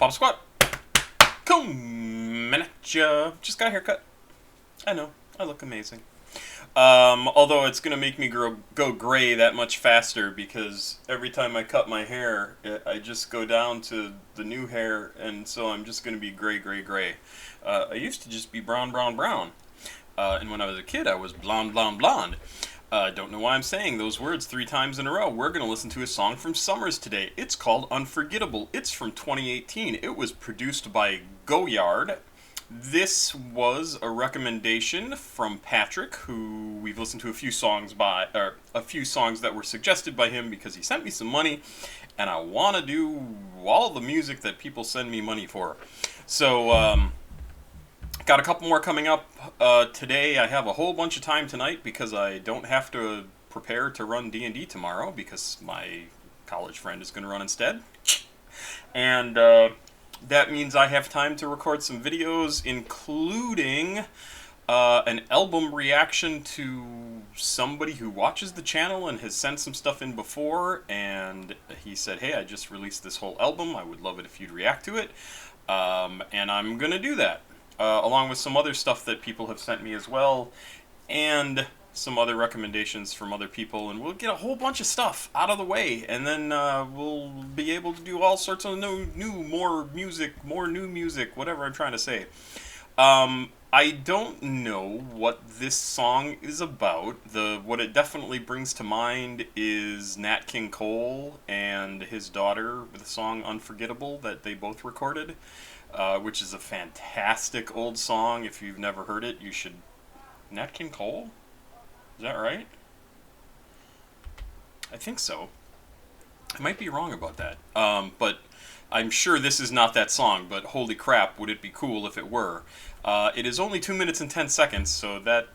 Papasquatjon, coming at ya. Just got a haircut. I know, I look amazing. Although it's going to make me go gray that much faster because every time I cut my hair, I just go down to the new hair, and so I'm just going to be gray, gray, gray. I used to just be brown, brown, brown. And when I was a kid, I was blonde, blonde, blonde. Don't know why I'm saying those words 3 times in a row. We're going to listen to a song from Summrs today. It's called Unforgettable. It's from 2018. It was produced by Goyxrd. This was a recommendation from Patrick, who we've listened to a few songs by, or a few songs that were suggested by him because he sent me some money, and I want to do all the music that people send me money for. So, got a couple more coming up today. I have a whole bunch of time tonight because I don't have to prepare to run D&D tomorrow because my college friend is going to run instead. And that means I have time to record some videos, including an album reaction to somebody who watches the channel and has sent some stuff in before. And he said, hey, I just released this whole album. I would love it if you'd react to it. And I'm going to do that. Along with some other stuff that people have sent me as well, and some other recommendations from other people, and we'll get a whole bunch of stuff out of the way, and then we'll be able to do all sorts of more new music, whatever I'm trying to say. I don't know what this song is about. What it definitely brings to mind is Nat King Cole and his daughter with the song Unforgettable that they both recorded. Which is a fantastic old song. If you've never heard it, you should... Nat King Cole? Is that right? I think so. I might be wrong about that. But I'm sure this is not that song, but holy crap, would it be cool if it were. It is only 2 minutes and 10 seconds, so that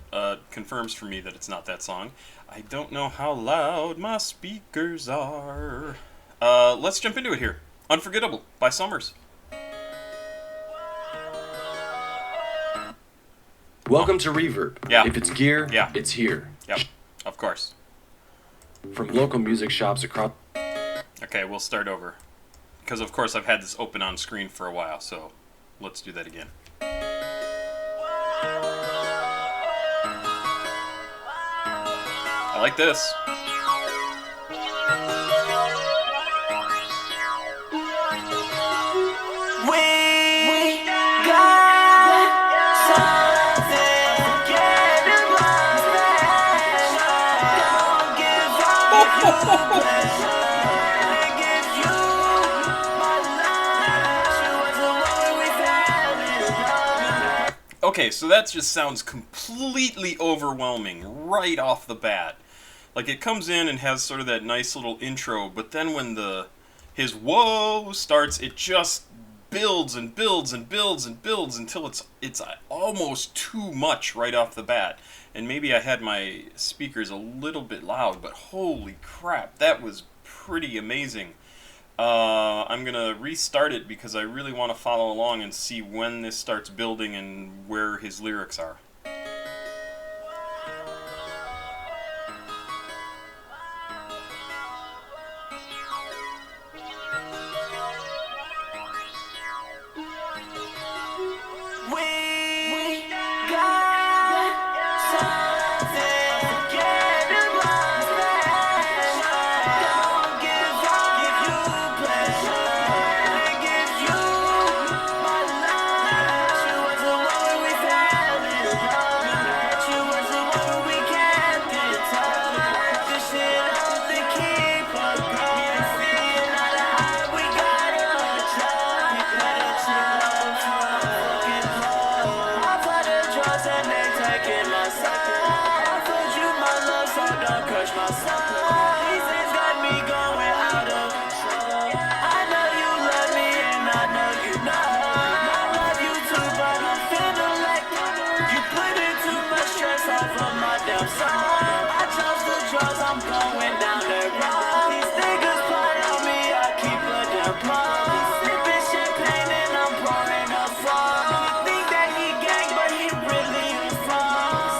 confirms for me that it's not that song. I don't know how loud my speakers are. Let's jump into it here. Unforgettable by Summrs. Welcome to Reverb. Yeah. If it's gear, Yeah. it's here. Yep, of course. From local music shops across... Okay, we'll start over. Because of course I've had this open on screen for a while, so let's do that again. I like this. Okay, so that just sounds completely overwhelming right off the bat. Like, it comes in and has sort of that nice little intro, but then when his whoa starts, it just builds and builds and builds and builds until it's almost too much right off the bat. And maybe I had my speakers a little bit loud, but holy crap, that was pretty amazing. I'm going to restart it because I really want to follow along and see when this starts building and where his lyrics are.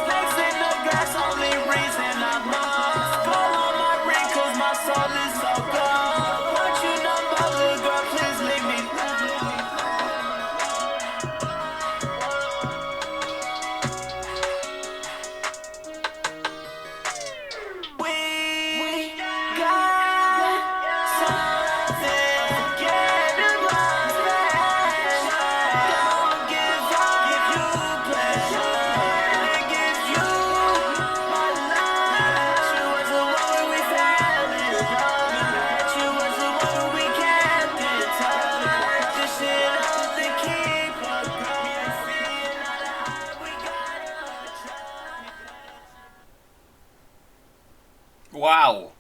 Snakes in the grass, only reason I'm lost. Wow.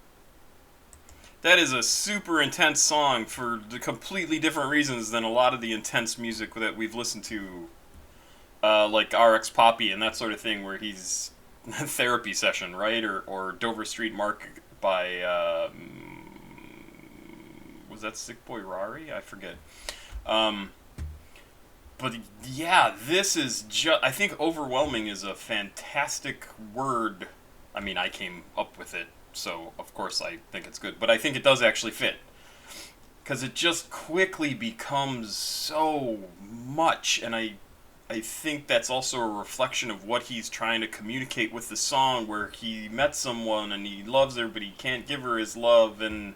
That is a super intense song for completely different reasons than a lot of the intense music that we've listened to, like RX Poppy and that sort of thing, where he's therapy session, right? Or Dover Street Mark by was that Sick Boy Rari? I forget. Um, but yeah, this is just. I think overwhelming is a fantastic word. I mean, I came up with it, so of course I think it's good. But I think it does actually fit, because it just quickly becomes so much, and I think that's also a reflection of what he's trying to communicate with the song, where he met someone and he loves her, but he can't give her his love, and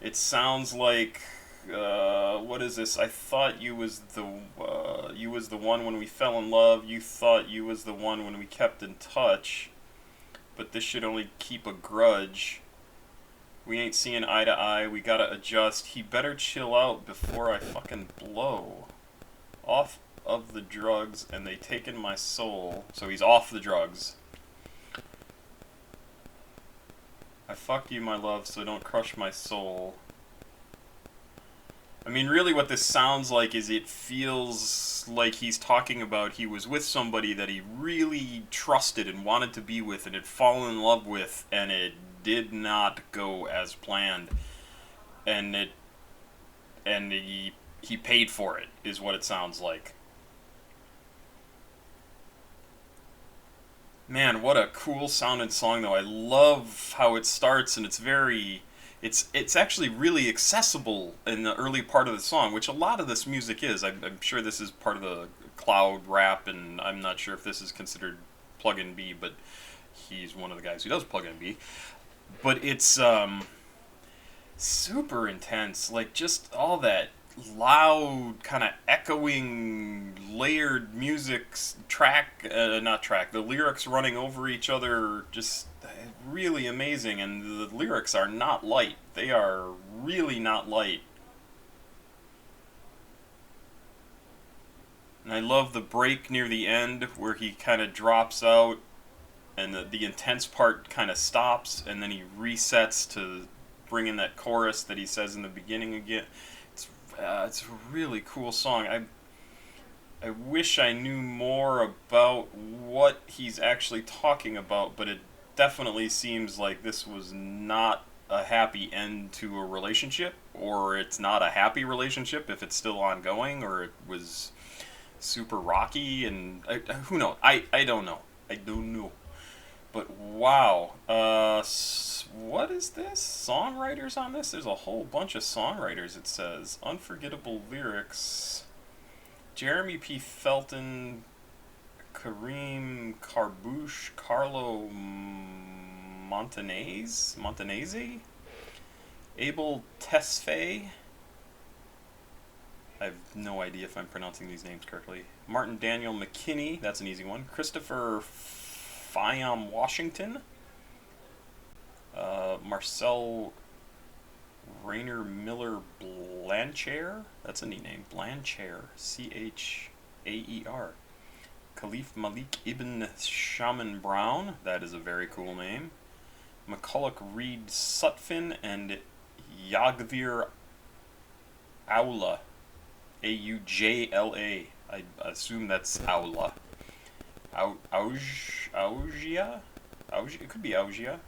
it sounds like, what is this? I thought you was the one when we fell in love. You thought you was the one when we kept in touch, but this should only keep a grudge. We ain't seeing eye to eye. We gotta adjust. He better chill out before I fucking blow. Off of the drugs, and they taken my soul. So he's off the drugs. I fuck you, my love, so don't crush my soul. I mean, really what this sounds like is it feels like he's talking about he was with somebody that he really trusted and wanted to be with and had fallen in love with, and it did not go as planned. And he paid for it, is what it sounds like. Man, what a cool sounding song, though. I love how it starts, and it's actually really accessible in the early part of the song, which a lot of this music is. I'm sure this is part of the cloud rap, and I'm not sure if this is considered Plug&b, but he's one of the guys who does Plug&b. But it's super intense, like just all that loud, kind of echoing, layered music the lyrics running over each other, just really amazing. And the lyrics are not light. They are really not light. And I love the break near the end where he kind of drops out and the intense part kind of stops, and then he resets to bring in that chorus that he says in the beginning again. It's a really cool song. I wish I knew more about what he's actually talking about, but it definitely seems like this was not a happy end to a relationship, or it's not a happy relationship if it's still ongoing, or it was super rocky, and who knows? I don't know. I don't know. But wow, what is this? Songwriters on this? There's a whole bunch of songwriters, it says. Unforgettable lyrics. Jeremy P. Felton, Kareem Carbouche, Carlo Montanese, Abel Tesfaye. I have no idea if I'm pronouncing these names correctly. Martin Daniel McKinney, that's an easy one. Christopher Fiam Washington. Marcel Rainer Miller Blanchair. That's a neat name. Blanchair. Chaer. Khalif Malik Ibn Shaman Brown. That is a very cool name. McCulloch Reed Sutphin and Yagvir Aula. Aujla. I assume that's Aula. Augia? It could be Augia.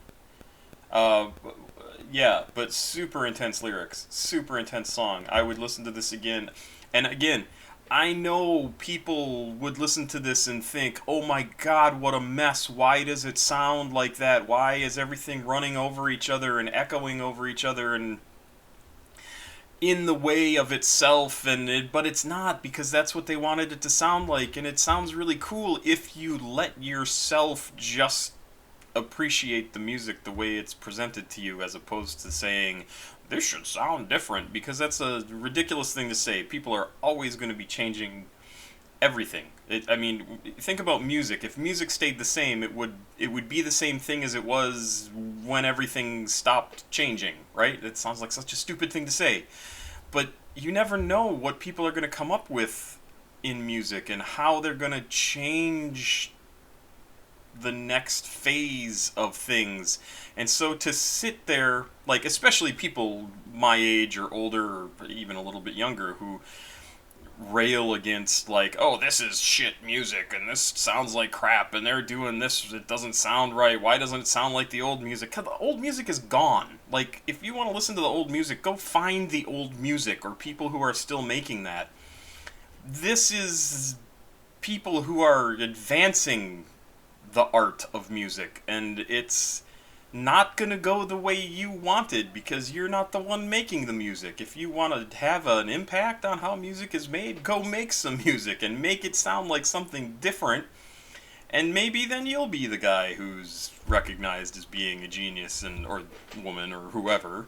Yeah, but super intense lyrics. Super intense song. I would listen to this again. And again, I know people would listen to this and think, oh my god, what a mess. Why does it sound like that? Why is everything running over each other and echoing over each other and in the way of itself? But it's not, because that's what they wanted it to sound like. And it sounds really cool if you let yourself just appreciate the music the way it's presented to you, as opposed to saying this should sound different, because that's a ridiculous thing to say. People are always going to be changing everything. I mean, think about music. If music stayed the same, it would be the same thing as it was when everything stopped changing, right? It sounds like such a stupid thing to say, but you never know what people are going to come up with in music and how they're going to change the next phase of things. And so to sit there, like, especially people my age or older or even a little bit younger who rail against, like, oh, this is shit music and this sounds like crap and they're doing this, it doesn't sound right, why doesn't it sound like the old music? 'Cause the old music is gone. Like, if you want to listen to the old music, go find the old music or people who are still making that. This is people who are advancing the art of music, and it's not gonna go the way you wanted because you're not the one making the music. If you want to have an impact on how music is made, go make some music and make it sound like something different, and maybe then you'll be the guy who's recognized as being a genius, and or woman or whoever,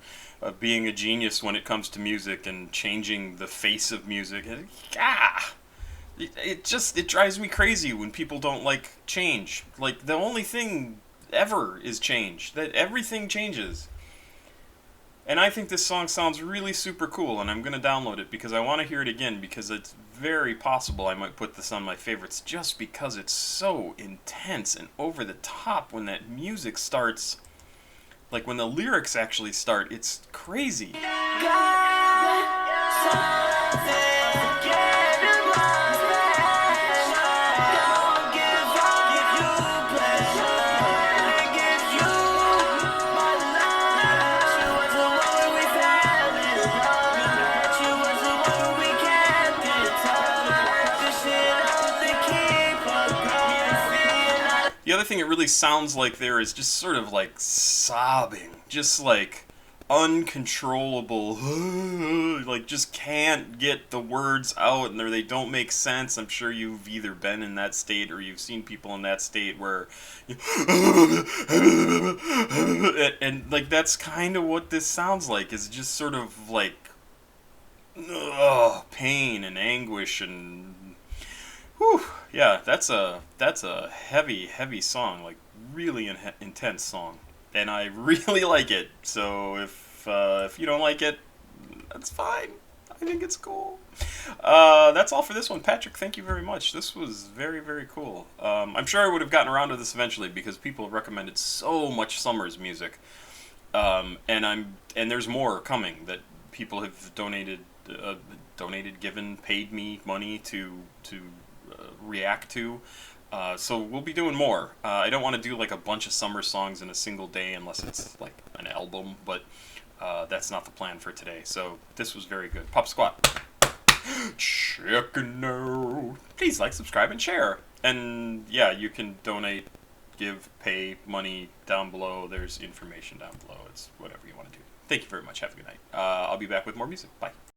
being a genius when it comes to music and changing the face of music. And, it drives me crazy when people don't like change. Like, the only thing ever is change. That everything changes. And I think this song sounds really super cool, and I'm going to download it because I want to hear it again, because it's very possible I might put this on my favorites just because it's so intense and over the top when that music starts. Like, when the lyrics actually start, it's crazy. The other thing it really sounds like there is just sort of like sobbing, just like uncontrollable, like just can't get the words out and they don't make sense. I'm sure you've either been in that state or you've seen people in that state where and like that's kind of what this sounds like, is just sort of like pain and anguish and whew, yeah, that's a heavy song, like really intense song, and I really like it. So if you don't like it, that's fine. I think it's cool. That's all for this one, Patrick. Thank you very much. This was very cool. I'm sure I would have gotten around to this eventually because people have recommended so much Summrs music, and there's more coming that people have donated, given, paid me money to react to. So we'll be doing more. I don't want to do like a bunch of Summrs songs in a single day unless it's like an album, but that's not the plan for today. So this was very good. Pop Squat. Checking out. Please like, subscribe, and share. And yeah, you can donate, give, pay money down below. There's information down below. It's whatever you want to do. Thank you very much. Have a good night. I'll be back with more music. Bye.